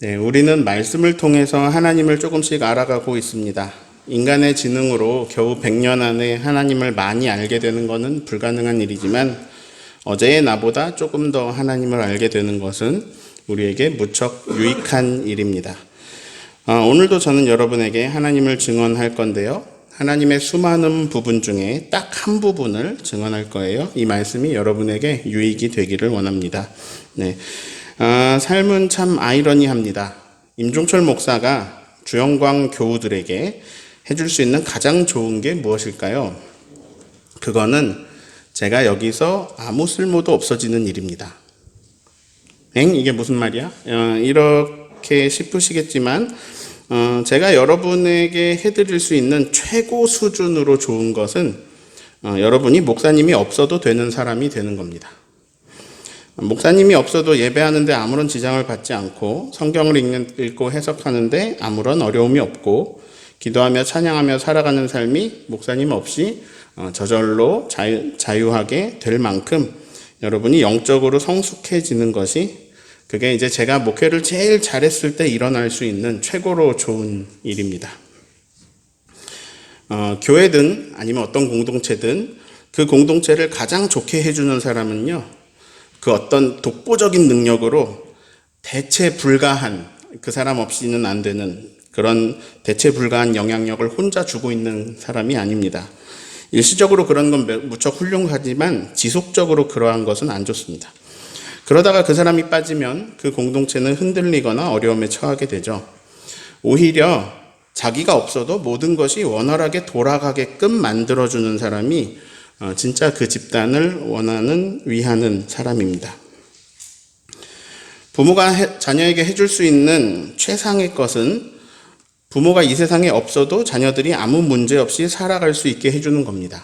네, 우리는 말씀을 통해서 하나님을 조금씩 알아가고 있습니다. 인간의 지능으로 겨우 100년 안에 하나님을 많이 알게 되는 것은 불가능한 일이지만 어제의 나보다 조금 더 하나님을 알게 되는 것은 우리에게 무척 유익한 일입니다. 오늘도 저는 여러분에게 하나님을 증언할 건데요. 하나님의 수많은 부분 중에 딱 한 부분을 증언할 거예요. 이 말씀이 여러분에게 유익이 되기를 원합니다. 네. 삶은 참 아이러니합니다. 임종철 목사가 주영광 교우들에게 해줄 수 있는 가장 좋은 게 무엇일까요? 그거는 제가 여기서 아무 쓸모도 없어지는 일입니다. 이게 무슨 말이야? 이렇게 싶으시겠지만 제가 여러분에게 해드릴 수 있는 최고 수준으로 좋은 것은 여러분이 목사님이 없어도 되는 사람이 되는 겁니다. 목사님이 없어도 예배하는데 아무런 지장을 받지 않고 성경을 읽고 해석하는데 아무런 어려움이 없고 기도하며 찬양하며 살아가는 삶이 목사님 없이 저절로 자유하게 될 만큼 여러분이 영적으로 성숙해지는 것이 그게 이제 제가 목회를 제일 잘했을 때 일어날 수 있는 최고로 좋은 일입니다. 교회든 아니면 어떤 공동체든 그 공동체를 가장 좋게 해주는 사람은요, 그 어떤 독보적인 능력으로 대체 불가한, 그 사람 없이는 안 되는 그런 대체 불가한 영향력을 혼자 주고 있는 사람이 아닙니다. 일시적으로 그런 건 무척 훌륭하지만 지속적으로 그러한 것은 안 좋습니다. 그러다가 그 사람이 빠지면 그 공동체는 흔들리거나 어려움에 처하게 되죠. 오히려 자기가 없어도 모든 것이 원활하게 돌아가게끔 만들어주는 사람이 진짜 그 집단을 위하는 사람입니다. 부모가 자녀에게 해줄 수 있는 최상의 것은 부모가 이 세상에 없어도 자녀들이 아무 문제 없이 살아갈 수 있게 해주는 겁니다.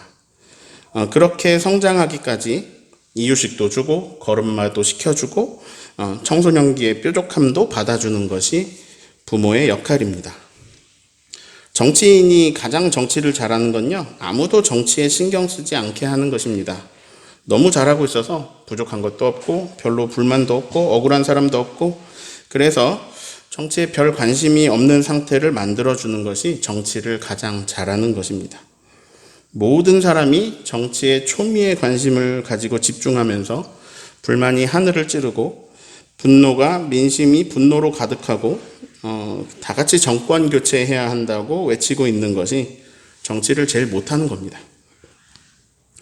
그렇게 성장하기까지 이유식도 주고 걸음마도 시켜주고 청소년기의 뾰족함도 받아주는 것이 부모의 역할입니다. 정치인이 가장 정치를 잘하는 건요, 아무도 정치에 신경 쓰지 않게 하는 것입니다. 너무 잘하고 있어서 부족한 것도 없고 별로 불만도 없고 억울한 사람도 없고 그래서 정치에 별 관심이 없는 상태를 만들어주는 것이 정치를 가장 잘하는 것입니다. 모든 사람이 정치에 초미의 관심을 가지고 집중하면서 불만이 하늘을 찌르고 민심이 분노로 가득하고 다 같이 정권 교체해야 한다고 외치고 있는 것이 정치를 제일 못하는 겁니다.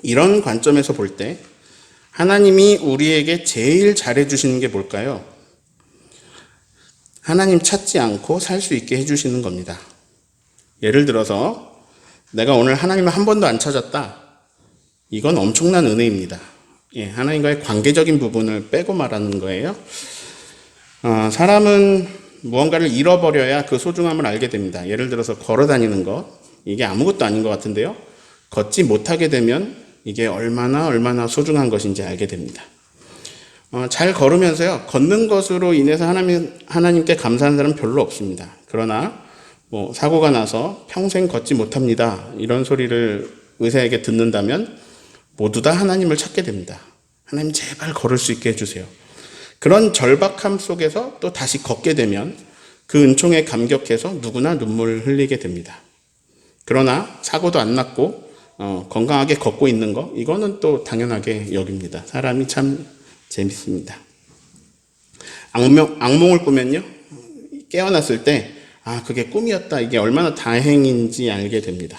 이런 관점에서 볼 때 하나님이 우리에게 제일 잘해주시는 게 뭘까요? 하나님 찾지 않고 살 수 있게 해주시는 겁니다. 예를 들어서 내가 오늘 하나님을 한 번도 안 찾았다. 이건 엄청난 은혜입니다. 하나님과의 관계적인 부분을 빼고 말하는 거예요. 사람은 무언가를 잃어버려야 그 소중함을 알게 됩니다. 예를 들어서 걸어 다니는 것, 이게 아무것도 아닌 것 같은데요. 걷지 못하게 되면 이게 얼마나 소중한 것인지 알게 됩니다. 잘 걸으면서요, 걷는 것으로 인해서 하나님께 감사하는 사람은 별로 없습니다. 그러나 사고가 나서 평생 걷지 못합니다, 이런 소리를 의사에게 듣는다면 모두 다 하나님을 찾게 됩니다. 하나님 제발 걸을 수 있게 해주세요. 그런 절박함 속에서 또 다시 걷게 되면 그 은총에 감격해서 누구나 눈물을 흘리게 됩니다. 그러나 사고도 안 났고 건강하게 걷고 있는 거, 이거는 또 당연하게 여깁니다. 사람이 참 재밌습니다. 악몽을 꾸면요, 깨어났을 때 그게 꿈이었다, 이게 얼마나 다행인지 알게 됩니다.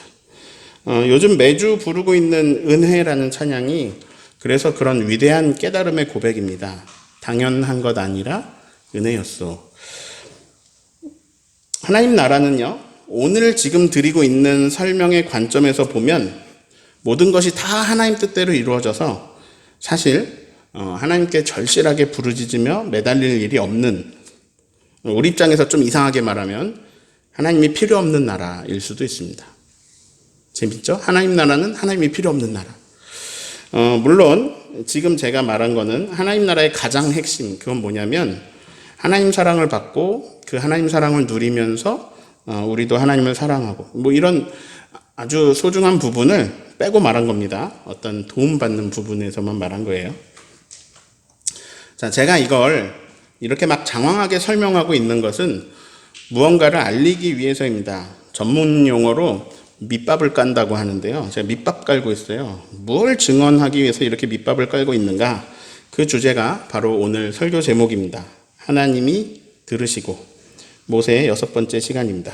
요즘 매주 부르고 있는 은혜라는 찬양이 그래서 그런 위대한 깨달음의 고백입니다. 당연한 것 아니라 은혜였어. 하나님 나라는요, 오늘 지금 드리고 있는 설명의 관점에서 보면 모든 것이 다 하나님 뜻대로 이루어져서 사실 하나님께 절실하게 부르짖으며 매달릴 일이 없는, 우리 입장에서 좀 이상하게 말하면 하나님이 필요 없는 나라일 수도 있습니다. 재밌죠? 하나님 나라는 하나님이 필요 없는 나라. 물론 지금 제가 말한 거는 하나님 나라의 가장 핵심, 그건 뭐냐면 하나님 사랑을 받고 그 하나님 사랑을 누리면서 우리도 하나님을 사랑하고 이런 아주 소중한 부분을 빼고 말한 겁니다. 어떤 도움받는 부분에서만 말한 거예요. 자, 제가 이걸 이렇게 막 장황하게 설명하고 있는 것은 무언가를 알리기 위해서입니다. 전문 용어로 밑밥을 깐다고 하는데요. 제가 밑밥 깔고 있어요. 뭘 증언하기 위해서 이렇게 밑밥을 깔고 있는가? 그 주제가 바로 오늘 설교 제목입니다. 하나님이 들으시고, 모세의 6번째 시간입니다.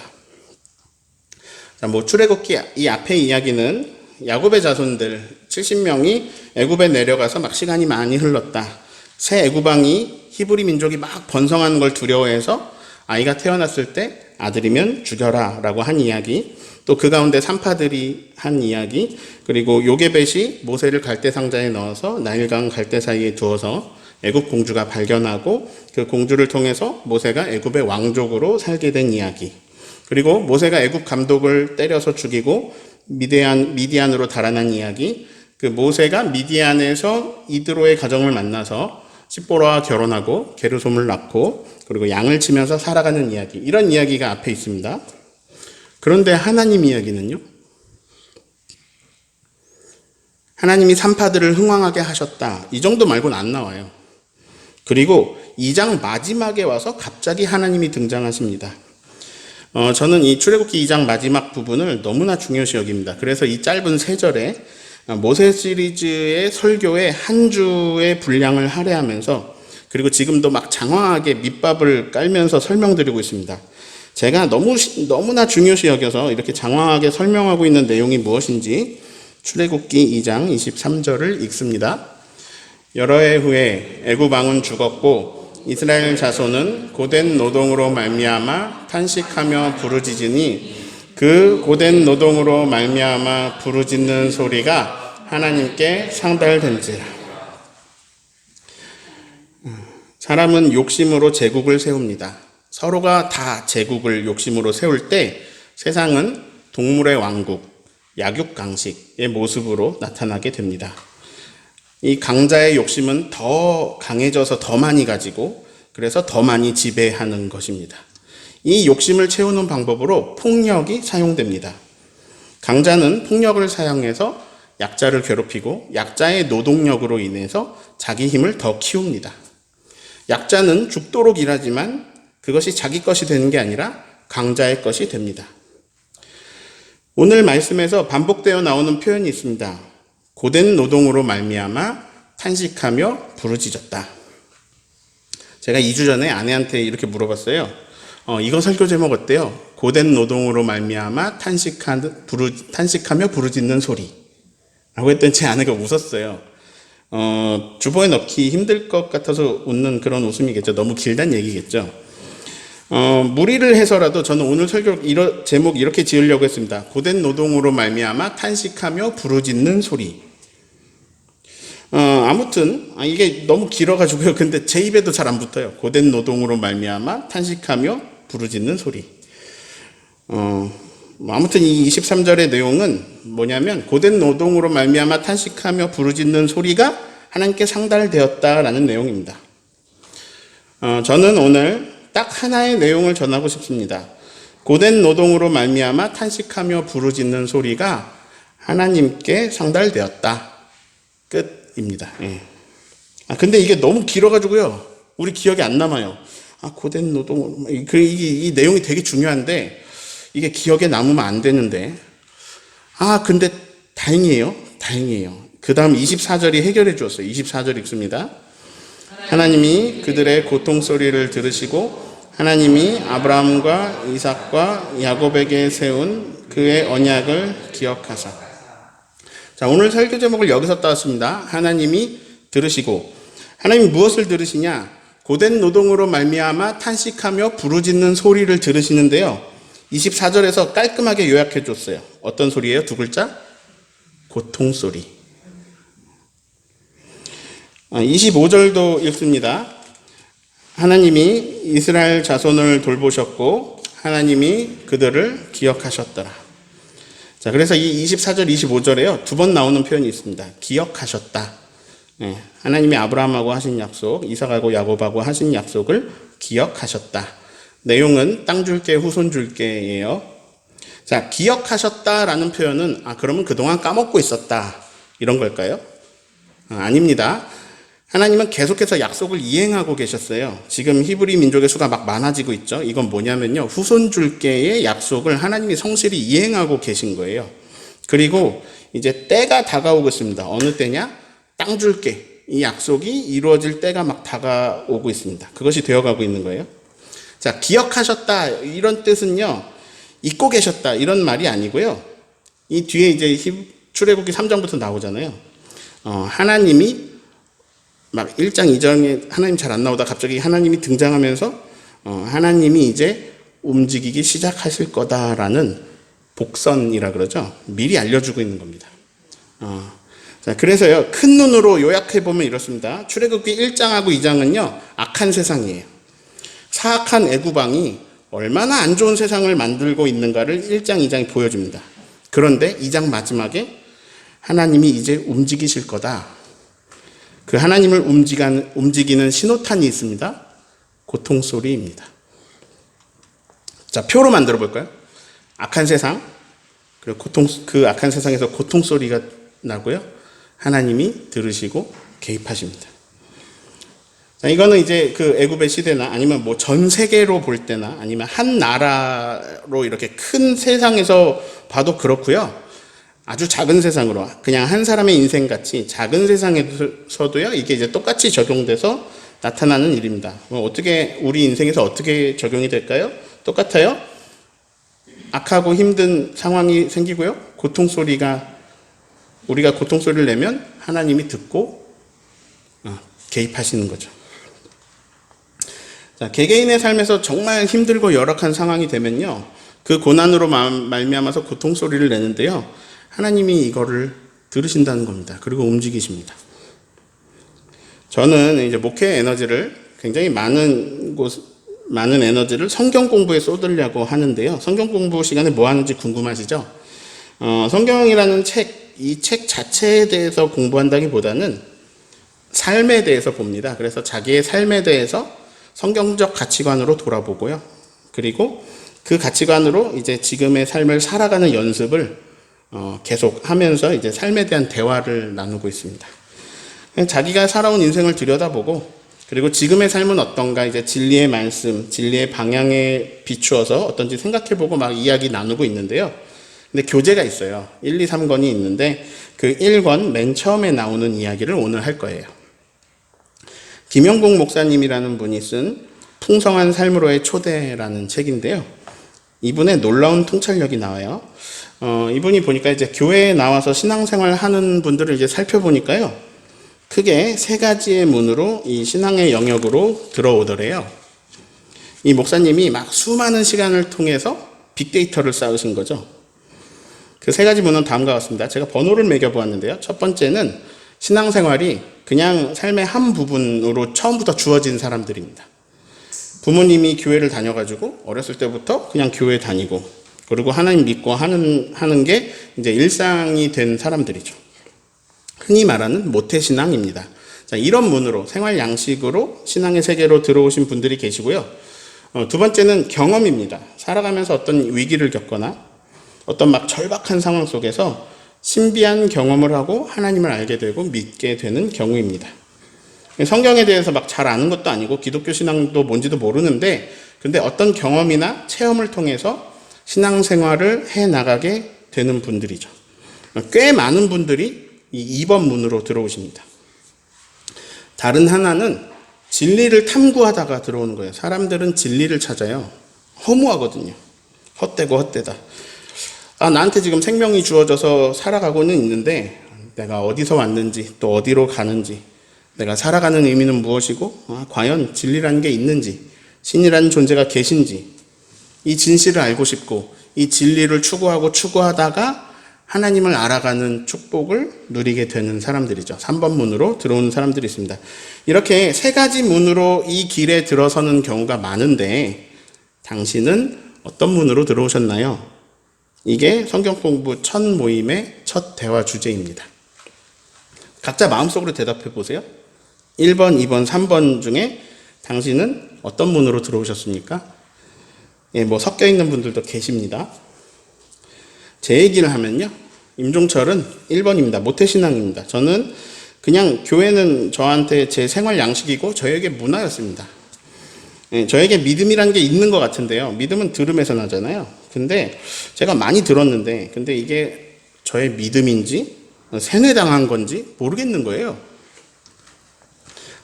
자, 출애굽기 이 앞의 이야기는 야곱의 자손들 70명이 애굽에 내려가서 막 시간이 많이 흘렀다. 새 애굽 왕이 히브리 민족이 막 번성하는 걸 두려워해서 아이가 태어났을 때 아들이면 죽여라 라고 한 이야기, 또 그 가운데 산파들이 한 이야기, 그리고 요게벳이 모세를 갈대 상자에 넣어서 나일강 갈대 사이에 두어서 애굽 공주가 발견하고 그 공주를 통해서 모세가 애굽의 왕족으로 살게 된 이야기, 그리고 모세가 애굽 감독을 때려서 죽이고 미디안으로 달아난 이야기, 그 모세가 미디안에서 이드로의 가정을 만나서 시보라와 결혼하고 게르솜을 낳고 그리고 양을 치면서 살아가는 이야기, 이런 이야기가 앞에 있습니다. 그런데 하나님 이야기는요? 하나님이 산파들을 흥왕하게 하셨다, 이 정도 말고는 안 나와요. 그리고 2장 마지막에 와서 갑자기 하나님이 등장하십니다. 저는 이 출애굽기 2장 마지막 부분을 너무나 중요시 여깁니다. 그래서 이 짧은 3절에 모세 시리즈의 설교의 한 주의 분량을 할애하면서, 그리고 지금도 막 장황하게 밑밥을 깔면서 설명드리고 있습니다. 제가 너무나 중요시 여겨서 이렇게 장황하게 설명하고 있는 내용이 무엇인지 출애굽기 2장 23절을 읽습니다. 여러 해 후에 애굽 왕은 죽었고 이스라엘 자손은 고된 노동으로 말미암아 탄식하며 부르짖으니 그 고된 노동으로 말미암아 부르짖는 소리가 하나님께 상달된지라. 사람은 욕심으로 제국을 세웁니다. 서로가 다 제국을 욕심으로 세울 때 세상은 동물의 왕국, 약육강식의 모습으로 나타나게 됩니다. 이 강자의 욕심은 더 강해져서 더 많이 가지고, 그래서 더 많이 지배하는 것입니다. 이 욕심을 채우는 방법으로 폭력이 사용됩니다. 강자는 폭력을 사용해서 약자를 괴롭히고, 약자의 노동력으로 인해서 자기 힘을 더 키웁니다. 약자는 죽도록 일하지만 그것이 자기 것이 되는 게 아니라 강자의 것이 됩니다. 오늘 말씀에서 반복되어 나오는 표현이 있습니다. 고된 노동으로 말미암아 탄식하며 부르짖었다. 제가 2주 전에 아내한테 이렇게 물어봤어요. 이거 설교 제목 어때요? 고된 노동으로 말미암아 탄식하며 부르짖는 소리 라고 했더니 제 아내가 웃었어요. 주보에 넣기 힘들 것 같아서 웃는 그런 웃음이겠죠. 너무 길단 얘기겠죠. 무리를 해서라도 저는 오늘 설교 제목 이렇게 지으려고 했습니다. 고된 노동으로 말미암아 탄식하며 부르짖는 소리. 아무튼 이게 너무 길어가지고요. 근데 제 입에도 잘 안 붙어요. 고된 노동으로 말미암아 탄식하며 부르짖는 소리. 아무튼 이 23절의 내용은 뭐냐면 고된 노동으로 말미암아 탄식하며 부르짖는 소리가 하나님께 상달되었다라는 내용입니다. 저는 오늘 딱 하나의 내용을 전하고 싶습니다. 고된 노동으로 말미암아 탄식하며 부르짖는 소리가 하나님께 상달되었다. 끝입니다. 예. 근데 이게 너무 길어가지고요. 우리 기억이 안 남아요. 고된 노동, 이 내용이 되게 중요한데 이게 기억에 남으면 안 되는데. 근데 다행이에요. 그 다음 24절이 해결해 주었어요. 24절 읽습니다. 하나님이 그들의 고통소리를 들으시고 하나님이 아브라함과 이삭과 야곱에게 세운 그의 언약을 기억하사. 자, 오늘 설교 제목을 여기서 따왔습니다. 하나님이 들으시고. 하나님이 무엇을 들으시냐? 고된 노동으로 말미암아 탄식하며 부르짖는 소리를 들으시는데요. 24절에서 깔끔하게 요약해 줬어요. 어떤 소리예요? 2글자? 고통소리. 25절도 읽습니다. 하나님이 이스라엘 자손을 돌보셨고 하나님이 그들을 기억하셨더라. 자, 그래서 이 24절, 25절에요. 2번 나오는 표현이 있습니다. 기억하셨다. 하나님이 아브라함하고 하신 약속, 이삭하고 야곱하고 하신 약속을 기억하셨다. 내용은 땅 줄게, 후손 줄게예요. 자, 기억하셨다라는 표현은 그러면 그동안 까먹고 있었다, 이런 걸까요? 아닙니다. 하나님은 계속해서 약속을 이행하고 계셨어요. 지금 히브리 민족의 수가 막 많아지고 있죠. 이건 뭐냐면요, 후손 줄게의 약속을 하나님이 성실히 이행하고 계신 거예요. 그리고 이제 때가 다가오고 있습니다. 어느 때냐? 땅 줄게. 이 약속이 이루어질 때가 막 다가오고 있습니다. 그것이 되어가고 있는 거예요. 자, 기억하셨다 이런 뜻은요, 잊고 계셨다 이런 말이 아니고요. 이 뒤에 이제 출애굽기 3장부터 나오잖아요. 하나님이 막 1장 2장에 하나님 잘 안 나오다 갑자기 하나님이 등장하면서 하나님이 이제 움직이기 시작하실 거다라는 복선이라 그러죠. 미리 알려주고 있는 겁니다. 자, 그래서요, 큰 눈으로 요약해 보면 이렇습니다. 출애굽기 1장하고 2장은요, 악한 세상이에요. 사악한 애구방이 얼마나 안 좋은 세상을 만들고 있는가를 1장, 2장이 보여줍니다. 그런데 2장 마지막에 하나님이 이제 움직이실 거다. 그 하나님을 움직이는 신호탄이 있습니다. 고통소리입니다. 자, 표로 만들어 볼까요? 악한 세상, 그리고 그 악한 세상에서 고통소리가 나고요. 하나님이 들으시고 개입하십니다. 자, 이거는 이제 그 애굽의 시대나 아니면 뭐 전 세계로 볼 때나 아니면 한 나라로 이렇게 큰 세상에서 봐도 그렇고요. 아주 작은 세상으로 그냥 한 사람의 인생 같이 작은 세상에서도요, 이게 이제 똑같이 적용돼서 나타나는 일입니다. 어떻게 우리 인생에서 어떻게 적용이 될까요? 똑같아요. 악하고 힘든 상황이 생기고요. 우리가 고통소리를 내면 하나님이 듣고 개입하시는 거죠. 자, 개개인의 삶에서 정말 힘들고 열악한 상황이 되면요, 그 고난으로 말미암아서 고통소리를 내는데요, 하나님이 이거를 들으신다는 겁니다. 그리고 움직이십니다. 저는 이제 목회 에너지를 굉장히 많은 에너지를 성경 공부에 쏟으려고 하는데요. 성경 공부 시간에 뭐 하는지 궁금하시죠? 성경이라는 이 책 자체에 대해서 공부한다기보다는 삶에 대해서 봅니다. 그래서 자기의 삶에 대해서 성경적 가치관으로 돌아보고요. 그리고 그 가치관으로 이제 지금의 삶을 살아가는 연습을 계속 하면서 이제 삶에 대한 대화를 나누고 있습니다. 자기가 살아온 인생을 들여다보고, 그리고 지금의 삶은 어떤가, 이제 진리의 말씀, 진리의 방향에 비추어서 어떤지 생각해보고 막 이야기 나누고 있는데요. 근데 교재가 있어요. 1, 2, 3권이 있는데 그 1권 맨 처음에 나오는 이야기를 오늘 할 거예요. 김영국 목사님이라는 분이 쓴 풍성한 삶으로의 초대라는 책인데요. 이분의 놀라운 통찰력이 나와요. 이분이 보니까 이제 교회에 나와서 신앙생활 하는 분들을 이제 살펴보니까요, 크게 3가지의 문으로 이 신앙의 영역으로 들어오더래요. 이 목사님이 막 수많은 시간을 통해서 빅데이터를 쌓으신 거죠. 그 3가지 문은 다음과 같습니다. 제가 번호를 매겨보았는데요. 첫 번째는 신앙생활이 그냥 삶의 한 부분으로 처음부터 주어진 사람들입니다. 부모님이 교회를 다녀가지고 어렸을 때부터 그냥 교회 다니고, 그리고 하나님 믿고 하는 게 이제 일상이 된 사람들이죠. 흔히 말하는 모태신앙입니다. 자, 이런 문으로, 생활 양식으로 신앙의 세계로 들어오신 분들이 계시고요. 두 번째는 경험입니다. 살아가면서 어떤 위기를 겪거나 어떤 막 절박한 상황 속에서 신비한 경험을 하고 하나님을 알게 되고 믿게 되는 경우입니다. 성경에 대해서 막 잘 아는 것도 아니고 기독교 신앙도 뭔지도 모르는데, 근데 어떤 경험이나 체험을 통해서 신앙생활을 해나가게 되는 분들이죠. 꽤 많은 분들이 이 2번 문으로 들어오십니다. 다른 하나는 진리를 탐구하다가 들어오는 거예요. 사람들은 진리를 찾아요. 허무하거든요. 헛되고 헛되다. 나한테 지금 생명이 주어져서 살아가고는 있는데 내가 어디서 왔는지 또 어디로 가는지, 내가 살아가는 의미는 무엇이고 과연 진리라는 게 있는지, 신이라는 존재가 계신지, 이 진실을 알고 싶고 이 진리를 추구하다가 하나님을 알아가는 축복을 누리게 되는 사람들이죠. 3번 문으로 들어오는 사람들이 있습니다. 이렇게 3가지 문으로 이 길에 들어서는 경우가 많은데, 당신은 어떤 문으로 들어오셨나요? 이게 성경 공부 첫 모임의 첫 대화 주제입니다. 각자 마음속으로 대답해 보세요. 1번, 2번, 3번 중에 당신은 어떤 문으로 들어오셨습니까? 뭐 섞여 있는 분들도 계십니다. 제 얘기를 하면요, 임종철은 1번입니다. 모태신앙입니다. 저는 그냥 교회는 저한테 제 생활 양식이고 저에게 문화였습니다. 예, 저에게 믿음이란 게 있는 것 같은데요. 믿음은 들음에서 나잖아요. 근데 제가 많이 들었는데, 근데 이게 저의 믿음인지 세뇌당한 건지 모르겠는 거예요.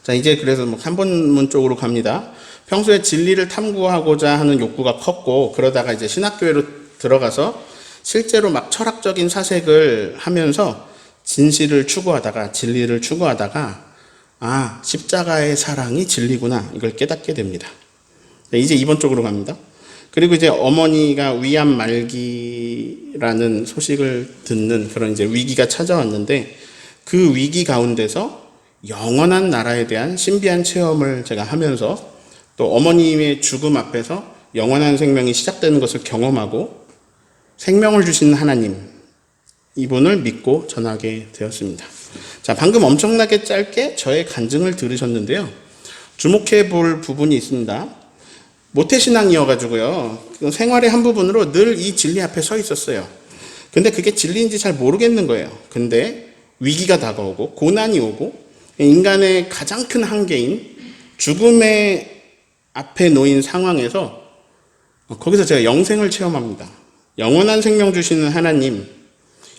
자, 이제 그래서 뭐 3번문 쪽으로 갑니다. 평소에 진리를 탐구하고자 하는 욕구가 컸고, 그러다가 이제 신학교회로 들어가서 실제로 막 철학적인 사색을 하면서 진실을 추구하다가, 진리를 추구하다가, 아, 십자가의 사랑이 진리구나, 이걸 깨닫게 됩니다. 이제 2번 쪽으로 갑니다. 그리고 이제 어머니가 위암 말기라는 소식을 듣는 그런 이제 위기가 찾아왔는데, 그 위기 가운데서 영원한 나라에 대한 신비한 체험을 제가 하면서 또 어머님의 죽음 앞에서 영원한 생명이 시작되는 것을 경험하고 생명을 주신 하나님, 이분을 믿고 전하게 되었습니다. 자, 방금 엄청나게 짧게 저의 간증을 들으셨는데요. 주목해 볼 부분이 있습니다. 모태신앙이어가지고요, 생활의 한 부분으로 늘 이 진리 앞에 서 있었어요. 근데 그게 진리인지 잘 모르겠는 거예요. 근데 위기가 다가오고 고난이 오고 인간의 가장 큰 한계인 죽음의 앞에 놓인 상황에서 거기서 제가 영생을 체험합니다. 영원한 생명 주시는 하나님,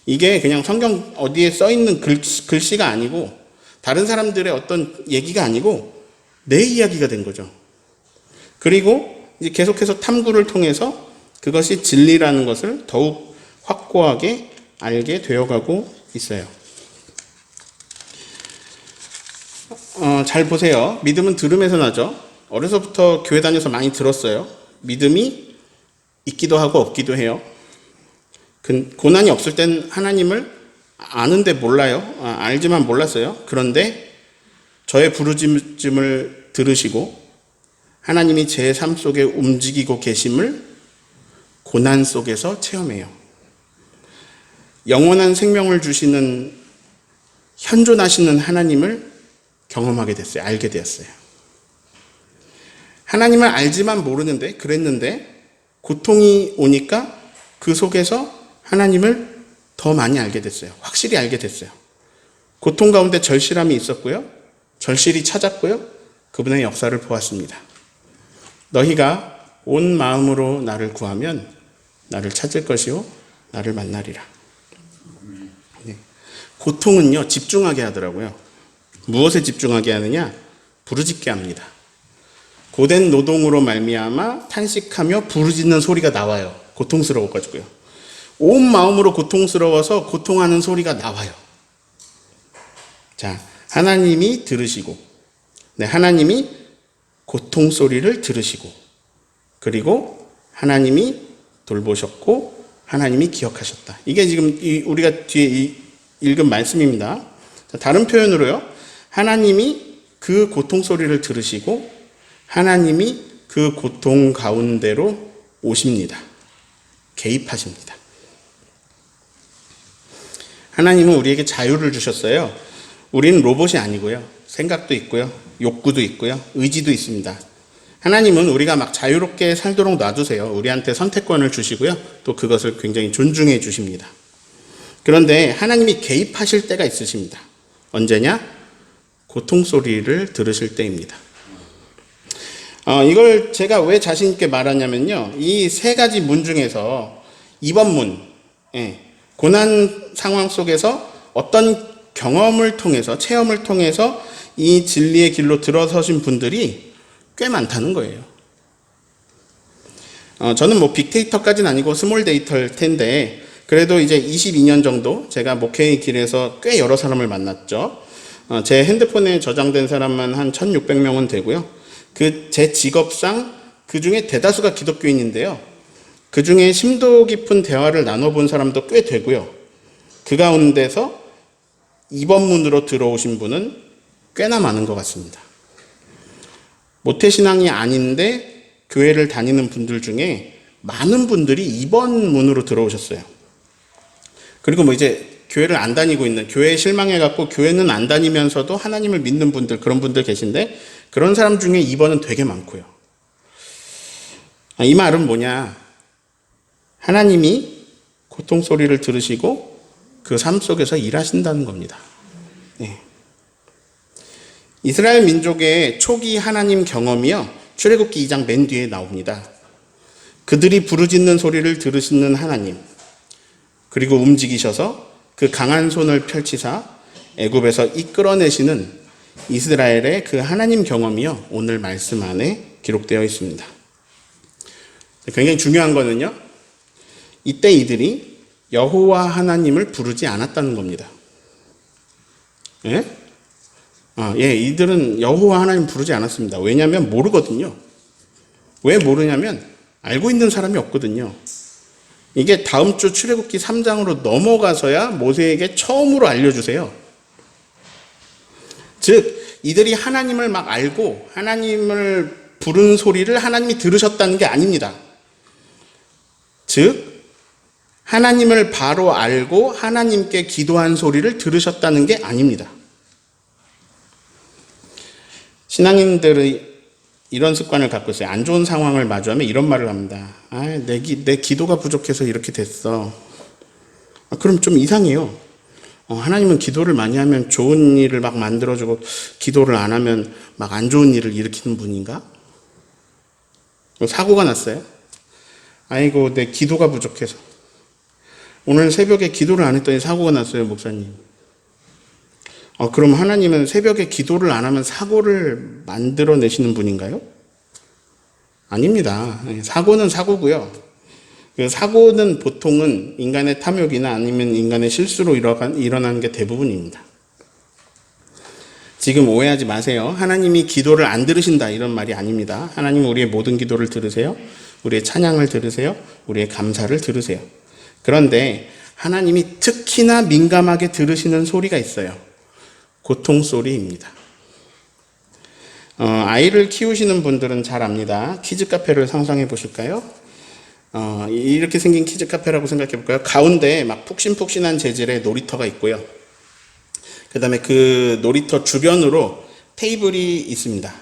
이게 그냥 성경 어디에 써 있는 글씨가 아니고 다른 사람들의 어떤 얘기가 아니고 내 이야기가 된 거죠. 그리고 이제 계속해서 탐구를 통해서 그것이 진리라는 것을 더욱 확고하게 알게 되어가고 있어요. 잘 보세요. 믿음은 들음에서 나죠. 어려서부터 교회 다녀서 많이 들었어요. 믿음이 있기도 하고 없기도 해요. 고난이 없을 땐 하나님을 아는데 몰라요. 알지만 몰랐어요. 그런데 저의 부르짖음을 들으시고 하나님이 제 삶 속에 움직이고 계심을 고난 속에서 체험해요. 영원한 생명을 주시는 현존하시는 하나님을 경험하게 됐어요. 알게 되었어요. 하나님을 알지만 모르는데, 그랬는데 고통이 오니까 그 속에서 하나님을 더 많이 알게 됐어요. 확실히 알게 됐어요. 고통 가운데 절실함이 있었고요. 절실히 찾았고요. 그분의 역사를 보았습니다. 너희가 온 마음으로 나를 구하면 나를 찾을 것이요 나를 만나리라. 네. 고통은요, 집중하게 하더라고요. 무엇에 집중하게 하느냐? 부르짖게 합니다. 고된 노동으로 말미암아 탄식하며 부르짖는 소리가 나와요. 고통스러워가지고요. 온 마음으로 고통스러워서 고통하는 소리가 나와요. 자, 하나님이 들으시고, 네, 하나님이 고통 소리를 들으시고, 그리고 하나님이 돌보셨고, 하나님이 기억하셨다. 이게 지금 우리가 뒤에 읽은 말씀입니다. 자, 다른 표현으로요, 하나님이 그 고통 소리를 들으시고, 하나님이 그 고통 가운데로 오십니다. 개입하십니다. 하나님은 우리에게 자유를 주셨어요. 우리는 로봇이 아니고요. 생각도 있고요. 욕구도 있고요. 의지도 있습니다. 하나님은 우리가 막 자유롭게 살도록 놔두세요. 우리한테 선택권을 주시고요. 또 그것을 굉장히 존중해 주십니다. 그런데 하나님이 개입하실 때가 있으십니다. 언제냐? 고통 소리를 들으실 때입니다. 이걸 제가 왜 자신 있게 말하냐면요. 이 세 가지 문 중에서 2번 문, 고난 상황 속에서 어떤 경험을 통해서, 체험을 통해서 이 진리의 길로 들어서신 분들이 꽤 많다는 거예요. 저는 뭐 빅데이터까지는 아니고 스몰 데이터일 텐데, 그래도 이제 22년 정도 제가 목회의 길에서 꽤 여러 사람을 만났죠. 제 핸드폰에 저장된 사람만 한 1600명은 되고요. 제 직업상 그 중에 대다수가 기독교인인데요. 그 중에 심도 깊은 대화를 나눠본 사람도 꽤 되고요. 그 가운데서 2번 문으로 들어오신 분은 꽤나 많은 것 같습니다. 모태신앙이 아닌데 교회를 다니는 분들 중에 많은 분들이 2번 문으로 들어오셨어요. 그리고 뭐 이제 교회를 안 다니고 있는, 교회에 실망해갖고 교회는 안 다니면서도 하나님을 믿는 분들, 그런 분들 계신데 그런 사람 중에 2번은 되게 많고요. 이 말은 뭐냐? 하나님이 고통 소리를 들으시고 그 삶 속에서 일하신다는 겁니다. 네. 이스라엘 민족의 초기 하나님 경험이요, 출애굽기 2장 맨 뒤에 나옵니다. 그들이 부르짖는 소리를 들으시는 하나님, 그리고 움직이셔서 그 강한 손을 펼치사 애굽에서 이끌어내시는 이스라엘의 그 하나님 경험이요, 오늘 말씀 안에 기록되어 있습니다. 굉장히 중요한 거는요, 이때 이들이 여호와 하나님을 부르지 않았다는 겁니다. 예? 이들은 여호와 하나님 부르지 않았습니다. 왜냐하면 모르거든요. 왜 모르냐면 알고 있는 사람이 없거든요. 이게 다음 주 출애굽기 3장으로 넘어가서야 모세에게 처음으로 알려주세요. 즉 이들이 하나님을 막 알고 하나님을 부르는 소리를 하나님이 들으셨다는 게 아닙니다. 즉 하나님을 바로 알고 하나님께 기도한 소리를 들으셨다는 게 아닙니다. 신앙인들의 이런 습관을 갖고 있어요. 안 좋은 상황을 마주하면 이런 말을 합니다. 내 기도가 부족해서 이렇게 됐어. 그럼 좀 이상해요. 하나님은 기도를 많이 하면 좋은 일을 막 만들어주고 기도를 안 하면 막 안 좋은 일을 일으키는 분인가? 사고가 났어요. 아이고, 내 기도가 부족해서. 오늘 새벽에 기도를 안 했더니 사고가 났어요, 목사님. 그럼 하나님은 새벽에 기도를 안 하면 사고를 만들어내시는 분인가요? 아닙니다. 사고는 사고고요. 그 사고는 보통은 인간의 탐욕이나 아니면 인간의 실수로 일어나는 게 대부분입니다. 지금 오해하지 마세요. 하나님이 기도를 안 들으신다 이런 말이 아닙니다. 하나님은 우리의 모든 기도를 들으세요. 우리의 찬양을 들으세요. 우리의 감사를 들으세요. 그런데 하나님이 특히나 민감하게 들으시는 소리가 있어요. 고통 소리입니다. 아이를 키우시는 분들은 잘 압니다. 키즈 카페를 상상해 보실까요? 이렇게 생긴 키즈 카페라고 생각해 볼까요? 가운데 막 푹신푹신한 재질의 놀이터가 있고요. 그 다음에 그 놀이터 주변으로 테이블이 있습니다.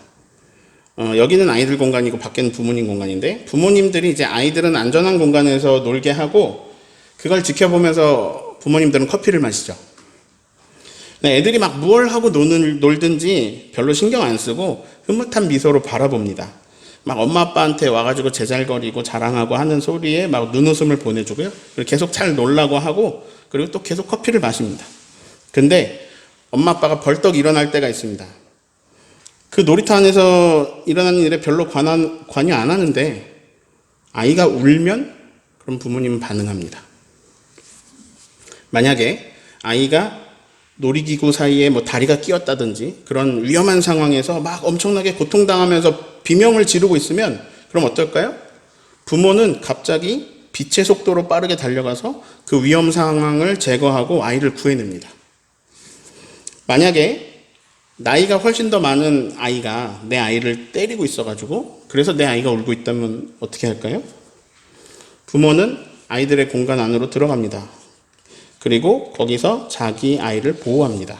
여기는 아이들 공간이고 밖에는 부모님 공간인데, 부모님들이 이제 아이들은 안전한 공간에서 놀게 하고 그걸 지켜보면서 부모님들은 커피를 마시죠. 애들이 막 뭘 하고 놀든지 별로 신경 안 쓰고 흐뭇한 미소로 바라봅니다. 막 엄마 아빠한테 와가지고 제잘거리고 자랑하고 하는 소리에 막 눈웃음을 보내주고요. 그리고 계속 잘 놀라고 하고, 그리고 또 계속 커피를 마십니다. 근데 엄마 아빠가 벌떡 일어날 때가 있습니다. 그 놀이터 안에서 일어나는 일에 별로 관여 안 하는데 아이가 울면 그럼 부모님은 반응합니다. 만약에 아이가 놀이기구 사이에 다리가 끼었다든지 그런 위험한 상황에서 막 엄청나게 고통당하면서 비명을 지르고 있으면 그럼 어떨까요? 부모는 갑자기 빛의 속도로 빠르게 달려가서 그 위험 상황을 제거하고 아이를 구해냅니다. 만약에 나이가 훨씬 더 많은 아이가 내 아이를 때리고 있어가지고 그래서 내 아이가 울고 있다면 어떻게 할까요? 부모는 아이들의 공간 안으로 들어갑니다. 그리고 거기서 자기 아이를 보호합니다.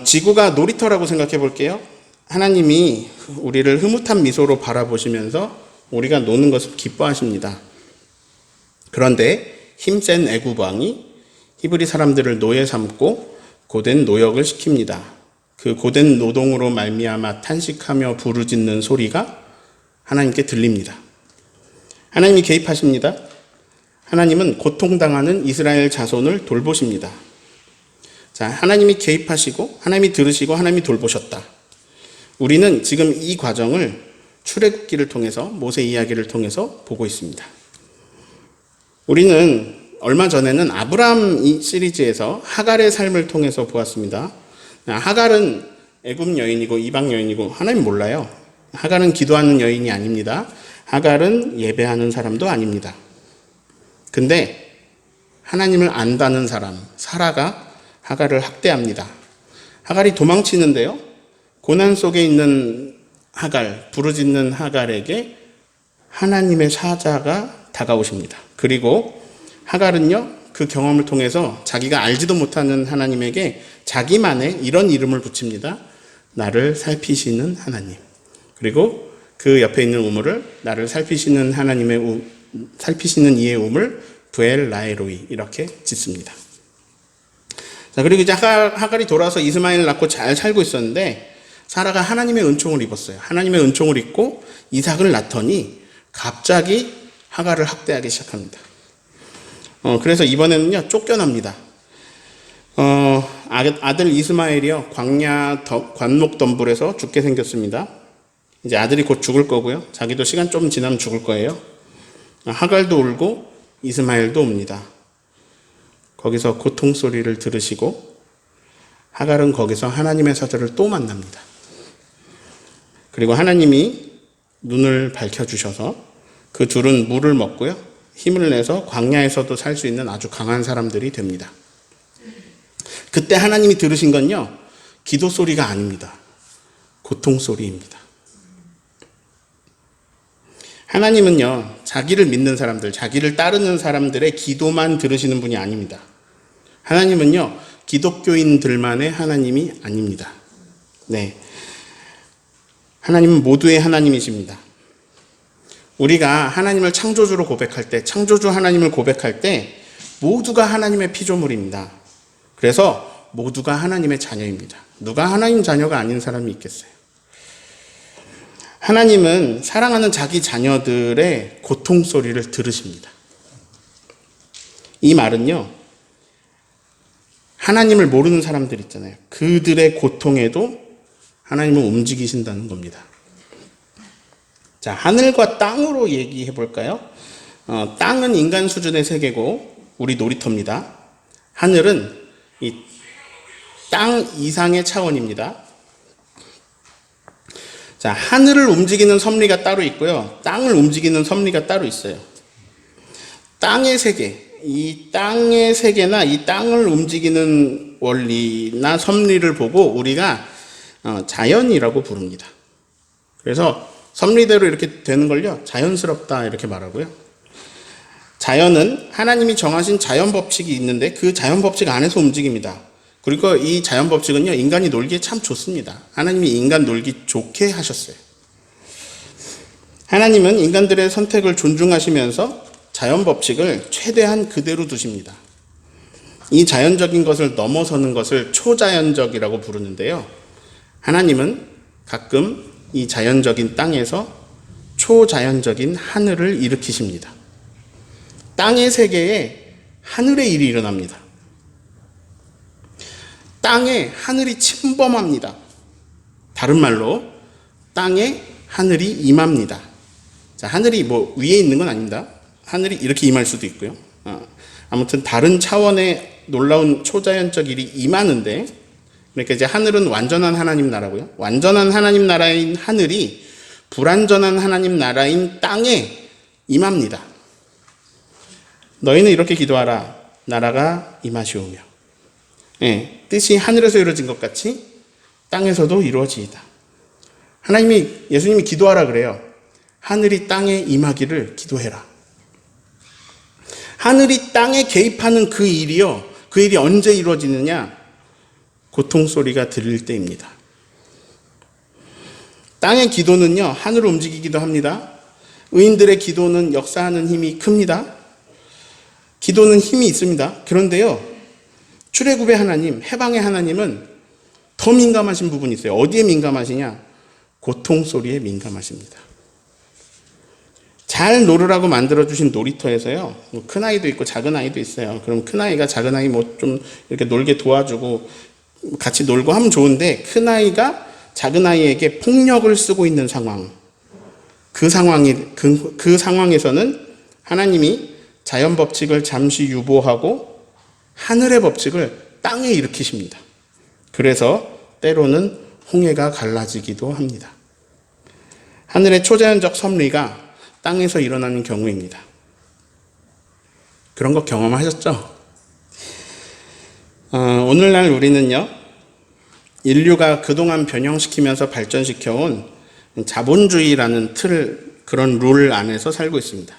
지구가 놀이터라고 생각해 볼게요. 하나님이 우리를 흐뭇한 미소로 바라보시면서 우리가 노는 것을 기뻐하십니다. 그런데 힘센 애굽 왕이 히브리 사람들을 노예 삼고 고된 노역을 시킵니다. 그 고된 노동으로 말미암아 탄식하며 부르짖는 소리가 하나님께 들립니다. 하나님이 개입하십니다. 하나님은 고통당하는 이스라엘 자손을 돌보십니다. 자, 하나님이 개입하시고 하나님이 들으시고 하나님이 돌보셨다. 우리는 지금 이 과정을 출애굽기를 통해서, 모세 이야기를 통해서 보고 있습니다. 우리는 얼마 전에는 아브라함 시리즈에서 하갈의 삶을 통해서 보았습니다. 하갈은 애굽 여인이고 이방 여인이고 하나님 몰라요. 하갈은 기도하는 여인이 아닙니다. 하갈은 예배하는 사람도 아닙니다. 근데 하나님을 안다는 사람 사라가 하갈을 학대합니다. 하갈이 도망치는데요, 고난 속에 있는 하갈, 부르짖는 하갈에게 하나님의 사자가 다가오십니다. 그리고 하갈은요, 그 경험을 통해서 자기가 알지도 못하는 하나님에게 자기만의 이런 이름을 붙입니다. 나를 살피시는 하나님. 그리고 그 옆에 있는 우물을 나를 살피시는 살피시는 이의 우물 부엘 라에로이 이렇게 짓습니다. 자, 그리고 이제 하갈이 돌아와서 이스마엘을 낳고 잘 살고 있었는데 사라가 하나님의 은총을 입었어요. 하나님의 은총을 입고 이삭을 낳더니 갑자기 하갈을 학대하기 시작합니다. 그래서 이번에는요, 쫓겨납니다. 아들 이스마엘이요, 광야 관목덤불에서 죽게 생겼습니다. 이제 아들이 곧 죽을 거고요. 자기도 시간 좀 지나면 죽을 거예요. 하갈도 울고 이스마엘도 옵니다. 거기서 고통 소리를 들으시고 하갈은 거기서 하나님의 사자를 또 만납니다. 그리고 하나님이 눈을 밝혀주셔서 그 둘은 물을 먹고요, 힘을 내서 광야에서도 살 수 있는 아주 강한 사람들이 됩니다. 그때 하나님이 들으신 건요, 기도 소리가 아닙니다. 고통 소리입니다. 하나님은요, 자기를 믿는 사람들, 자기를 따르는 사람들의 기도만 들으시는 분이 아닙니다. 하나님은요, 기독교인들만의 하나님이 아닙니다. 네. 하나님은 모두의 하나님이십니다. 우리가 하나님을 창조주로 고백할 때, 창조주 하나님을 고백할 때 모두가 하나님의 피조물입니다. 그래서 모두가 하나님의 자녀입니다. 누가 하나님 자녀가 아닌 사람이 있겠어요? 하나님은 사랑하는 자기 자녀들의 고통 소리를 들으십니다. 이 말은요, 하나님을 모르는 사람들 있잖아요. 그들의 고통에도 하나님은 움직이신다는 겁니다. 자, 하늘과 땅으로 얘기해 볼까요? 땅은 인간 수준의 세계고 우리 놀이터입니다. 하늘은 이 땅 이상의 차원입니다. 자, 하늘을 움직이는 섭리가 따로 있고요, 땅을 움직이는 섭리가 따로 있어요. 땅의 세계, 이 땅의 세계나 이 땅을 움직이는 원리나 섭리를 보고 우리가 자연이라고 부릅니다. 그래서 섭리대로 이렇게 되는 걸요, 자연스럽다 이렇게 말하고요. 자연은 하나님이 정하신 자연 법칙이 있는데 그 자연 법칙 안에서 움직입니다. 그리고 이 자연 법칙은요, 인간이 놀기에 참 좋습니다. 하나님이 인간 놀기 좋게 하셨어요. 하나님은 인간들의 선택을 존중하시면서 자연 법칙을 최대한 그대로 두십니다. 이 자연적인 것을 넘어서는 것을 초자연적이라고 부르는데요, 하나님은 가끔 이 자연적인 땅에서 초자연적인 하늘을 일으키십니다. 땅의 세계에 하늘의 일이 일어납니다. 땅에 하늘이 침범합니다. 다른 말로 땅에 하늘이 임합니다. 자, 하늘이 뭐 위에 있는 건 아닙니다. 하늘이 이렇게 임할 수도 있고요. 아무튼 다른 차원의 놀라운 초자연적 일이 임하는데, 그러니까 이제 하늘은 완전한 하나님 나라고요, 완전한 하나님 나라인 하늘이 불완전한 하나님 나라인 땅에 임합니다. 너희는 이렇게 기도하라. 나라가 임하시오며. 예, 뜻이 하늘에서 이루어진 것 같이 땅에서도 이루어지이다. 예수님이 기도하라 그래요. 하늘이 땅에 임하기를 기도해라. 하늘이 땅에 개입하는 그 일이요, 그 일이 언제 이루어지느냐? 고통 소리가 들릴 때입니다. 땅의 기도는요, 하늘을 움직이기도 합니다. 의인들의 기도는 역사하는 힘이 큽니다. 기도는 힘이 있습니다. 그런데요, 출애굽의 하나님, 해방의 하나님은 더 민감하신 부분이 있어요. 어디에 민감하시냐? 고통 소리에 민감하십니다. 잘 놀으라고 만들어주신 놀이터에서요, 뭐 큰 아이도 있고 작은 아이도 있어요. 그럼 큰 아이가 작은 아이 뭐 좀 이렇게 놀게 도와주고 같이 놀고 하면 좋은데, 큰 아이가 작은 아이에게 폭력을 쓰고 있는 상황, 그 상황에서는 하나님이 자연 법칙을 잠시 유보하고 하늘의 법칙을 땅에 일으키십니다. 그래서 때로는 홍해가 갈라지기도 합니다. 하늘의 초자연적 섭리가 땅에서 일어나는 경우입니다. 그런 거 경험하셨죠? 오늘날 우리는요, 인류가 그동안 변형시키면서 발전시켜온 자본주의라는 그런 룰 안에서 살고 있습니다.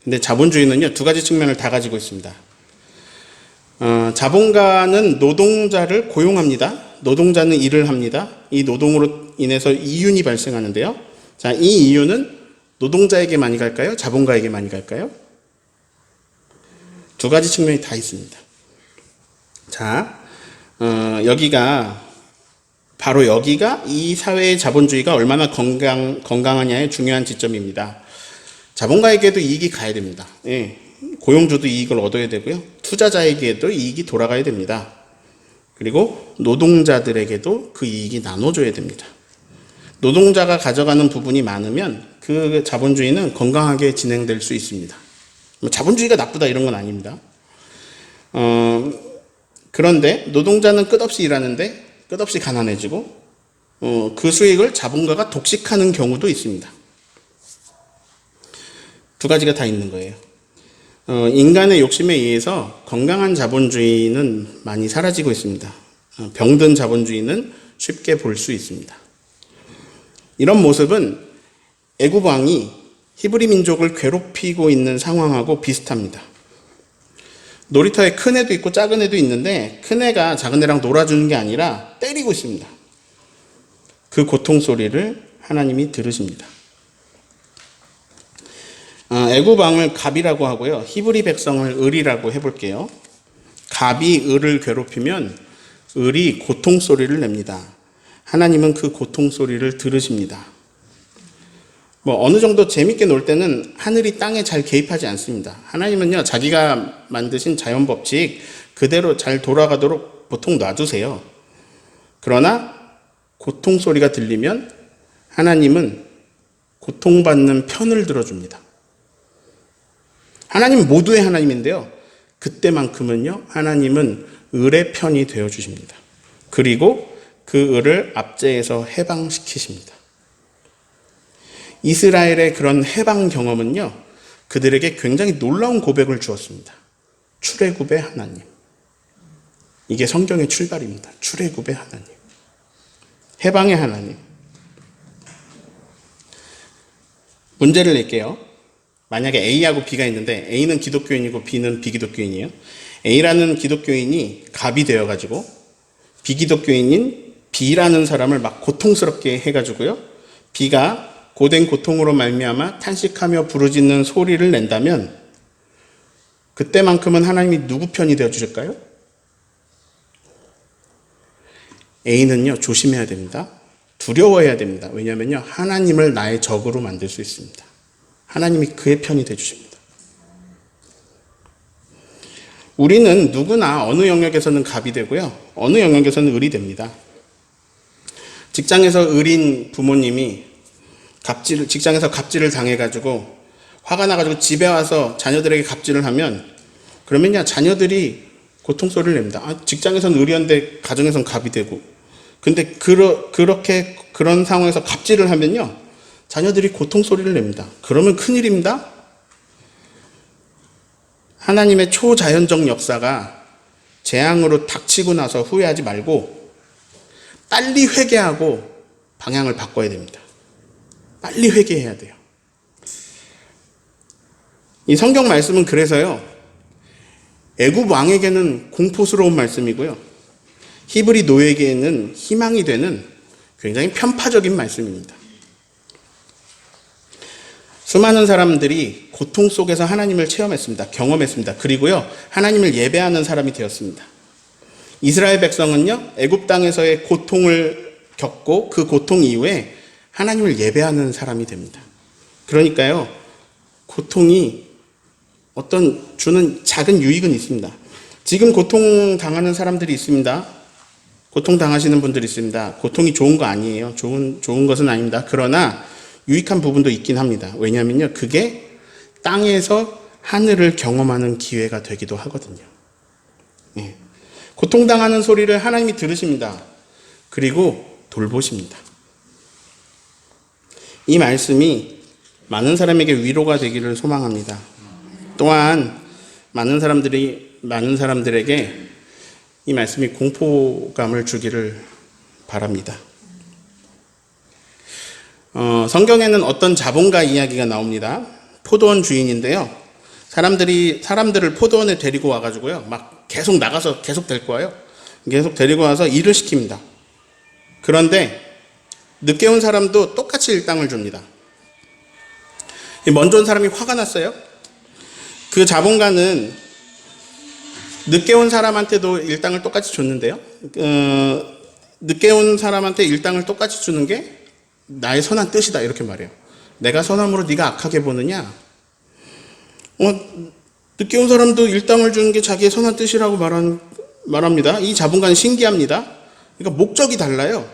근데 자본주의는요, 두 가지 측면을 다 가지고 있습니다. 자본가는 노동자를 고용합니다. 노동자는 일을 합니다. 이 노동으로 인해서 이윤이 발생하는데요. 자, 이 이윤은 노동자에게 많이 갈까요? 자본가에게 많이 갈까요? 두 가지 측면이 다 있습니다. 자, 바로 여기가 이 사회의 자본주의가 얼마나 건강하냐의 중요한 지점입니다. 자본가에게도 이익이 가야 됩니다. 예, 고용주도 이익을 얻어야 되고요. 투자자에게도 이익이 돌아가야 됩니다. 그리고 노동자들에게도 그 이익이 나눠줘야 됩니다. 노동자가 가져가는 부분이 많으면 그 자본주의는 건강하게 진행될 수 있습니다. 자본주의가 나쁘다 이런 건 아닙니다. 그런데 노동자는 끝없이 일하는데 끝없이 가난해지고 그 수익을 자본가가 독식하는 경우도 있습니다. 두 가지가 다 있는 거예요. 인간의 욕심에 의해서 건강한 자본주의는 많이 사라지고 있습니다. 병든 자본주의는 쉽게 볼 수 있습니다. 이런 모습은 애굽 왕이 히브리 민족을 괴롭히고 있는 상황하고 비슷합니다. 놀이터에 큰 애도 있고 작은 애도 있는데 큰 애가 작은 애랑 놀아주는 게 아니라 때리고 있습니다. 그 고통 소리를 하나님이 들으십니다. 애굽 왕을 갑이라고 하고요. 히브리 백성을 을이라고 해볼게요. 갑이 을을 괴롭히면 을이 고통 소리를 냅니다. 하나님은 그 고통 소리를 들으십니다. 어느 정도 재밌게 놀 때는 하늘이 땅에 잘 개입하지 않습니다. 하나님은요, 자기가 만드신 자연 법칙 그대로 잘 돌아가도록 보통 놔두세요. 그러나 고통 소리가 들리면 하나님은 고통받는 편을 들어줍니다. 하나님은 모두의 하나님인데요. 그때만큼은요, 하나님은 을의 편이 되어주십니다. 그리고 그 을을 압제해서 해방시키십니다. 이스라엘의 그런 해방 경험은요, 그들에게 굉장히 놀라운 고백을 주었습니다. 출애굽의 하나님. 이게 성경의 출발입니다. 출애굽의 하나님. 해방의 하나님. 문제를 낼게요. 만약에 A하고 B가 있는데 A는 기독교인이고 B는 비기독교인이에요. A라는 기독교인이 갑이 되어가지고 비기독교인인 B라는 사람을 막 고통스럽게 해가지고요. B가 고된 고통으로 말미암아 탄식하며 부르짖는 소리를 낸다면 그때만큼은 하나님이 누구 편이 되어주실까요? A는요, 조심해야 됩니다. 두려워해야 됩니다. 왜냐하면요, 하나님을 나의 적으로 만들 수 있습니다. 하나님이 그의 편이 되어주십니다. 우리는 누구나 어느 영역에서는 갑이 되고요, 어느 영역에서는 을이 됩니다. 직장에서 을인 부모님이 직장에서 갑질을 당해가지고 화가 나가지고 집에 와서 자녀들에게 갑질을 하면 그러면요, 자녀들이 고통 소리를 냅니다. 직장에서는 을이었는데 가정에서는 갑이 되고, 근데 그런 상황에서 갑질을 하면요, 자녀들이 고통 소리를 냅니다. 그러면 큰일입니다. 하나님의 초자연적 역사가 재앙으로 닥치고 나서 후회하지 말고 빨리 회개하고 방향을 바꿔야 됩니다. 빨리 회개해야 돼요. 이 성경 말씀은 그래서요, 애굽 왕에게는 공포스러운 말씀이고요, 히브리 노예에게는 희망이 되는 굉장히 편파적인 말씀입니다. 수많은 사람들이 고통 속에서 하나님을 체험했습니다. 경험했습니다. 그리고요, 하나님을 예배하는 사람이 되었습니다. 이스라엘 백성은요, 애굽 땅에서의 고통을 겪고 그 고통 이후에 하나님을 예배하는 사람이 됩니다. 그러니까요, 고통이 주는 작은 유익은 있습니다. 지금 고통당하는 사람들이 있습니다. 고통당하시는 분들이 있습니다. 고통이 좋은 거 아니에요. 좋은 것은 아닙니다. 그러나 유익한 부분도 있긴 합니다. 왜냐하면요, 그게 땅에서 하늘을 경험하는 기회가 되기도 하거든요. 예. 고통당하는 소리를 하나님이 들으십니다. 그리고 돌보십니다. 이 말씀이 많은 사람에게 위로가 되기를 소망합니다. 또한 많은 사람들에게 이 말씀이 공포감을 주기를 바랍니다. 성경에는 어떤 자본가 이야기가 나옵니다. 포도원 주인인데요, 사람들을 포도원에 데리고 와가지고요, 막 계속 나가서 계속 데리고 와요. 계속 데리고 와서 일을 시킵니다. 그런데 늦게 온 사람도 똑같이 일당을 줍니다. 먼저 온 사람이 화가 났어요. 그 자본가는 늦게 온 사람한테도 일당을 똑같이 줬는데요. 늦게 온 사람한테 일당을 똑같이 주는 게 나의 선한 뜻이다 이렇게 말해요. 내가 선함으로 네가 악하게 보느냐? 늦게 온 사람도 일당을 주는 게 자기의 선한 뜻이라고 말합니다. 이 자본가는 신기합니다. 그러니까 목적이 달라요.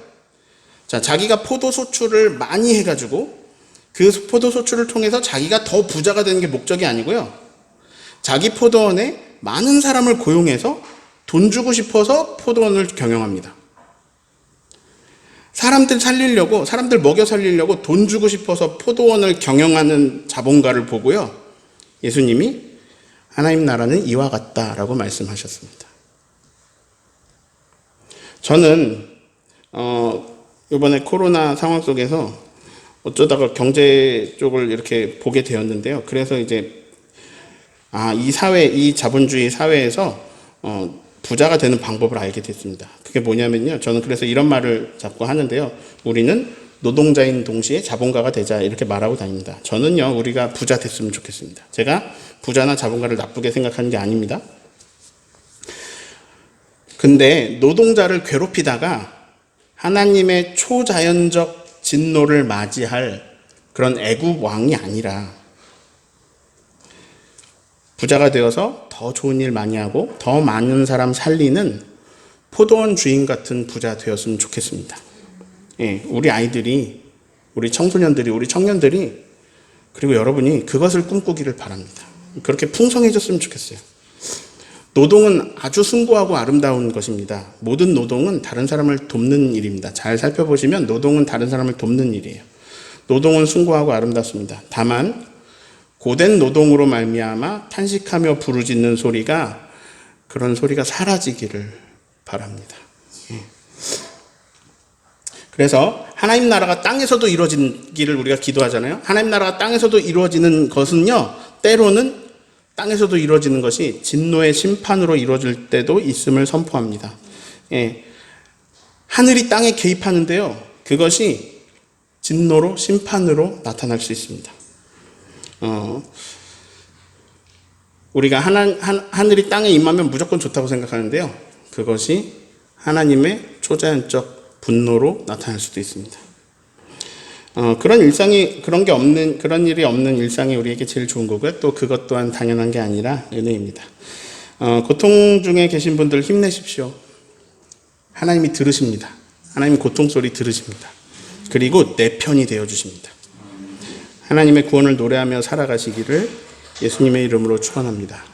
자, 자기가 포도 소출을 많이 해가지고 그 포도 소출을 통해서 자기가 더 부자가 되는 게 목적이 아니고요. 자기 포도원에 많은 사람을 고용해서 돈 주고 싶어서 포도원을 경영합니다. 사람들 먹여 살리려고 돈 주고 싶어서 포도원을 경영하는 자본가를 보고요. 예수님이 하나님 나라는 이와 같다라고 말씀하셨습니다. 저는 이번에 코로나 상황 속에서 어쩌다가 경제 쪽을 이렇게 보게 되었는데요. 그래서 이제 이 자본주의 사회에서 부자가 되는 방법을 알게 됐습니다. 그게 뭐냐면요. 저는 그래서 이런 말을 자꾸 하는데요. 우리는 노동자인 동시에 자본가가 되자 이렇게 말하고 다닙니다. 저는요. 우리가 부자 됐으면 좋겠습니다. 제가 부자나 자본가를 나쁘게 생각하는 게 아닙니다. 근데 노동자를 괴롭히다가 하나님의 초자연적 진노를 맞이할 그런 애국 왕이 아니라 부자가 되어서 더 좋은 일 많이 하고 더 많은 사람 살리는 포도원 주인 같은 부자 되었으면 좋겠습니다. 예, 우리 아이들이, 우리 청소년들이, 우리 청년들이 그리고 여러분이 그것을 꿈꾸기를 바랍니다. 그렇게 풍성해졌으면 좋겠어요. 노동은 아주 숭고하고 아름다운 것입니다. 모든 노동은 다른 사람을 돕는 일입니다. 잘 살펴보시면 노동은 다른 사람을 돕는 일이에요. 노동은 숭고하고 아름답습니다. 다만 고된 노동으로 말미암아 탄식하며 부르짖는 소리가 그런 소리가 사라지기를 바랍니다. 그래서 하나님 나라가 땅에서도 이루어지기를 우리가 기도하잖아요. 하나님 나라가 땅에서도 이루어지는 것은요, 때로는 땅에서도 이루어지는 것이 진노의 심판으로 이루어질 때도 있음을 선포합니다. 예. 하늘이 땅에 개입하는데요, 그것이 진노로 심판으로 나타날 수 있습니다. 우리가 하늘이 땅에 임하면 무조건 좋다고 생각하는데요, 그것이 하나님의 초자연적 분노로 나타날 수도 있습니다. 그런 일이 없는 일상이 우리에게 제일 좋은 거고요. 또 그것 또한 당연한 게 아니라 은혜입니다. 고통 중에 계신 분들 힘내십시오. 하나님이 들으십니다. 하나님 고통 소리 들으십니다. 그리고 내 편이 되어 주십니다. 하나님의 구원을 노래하며 살아가시기를 예수님의 이름으로 축원합니다.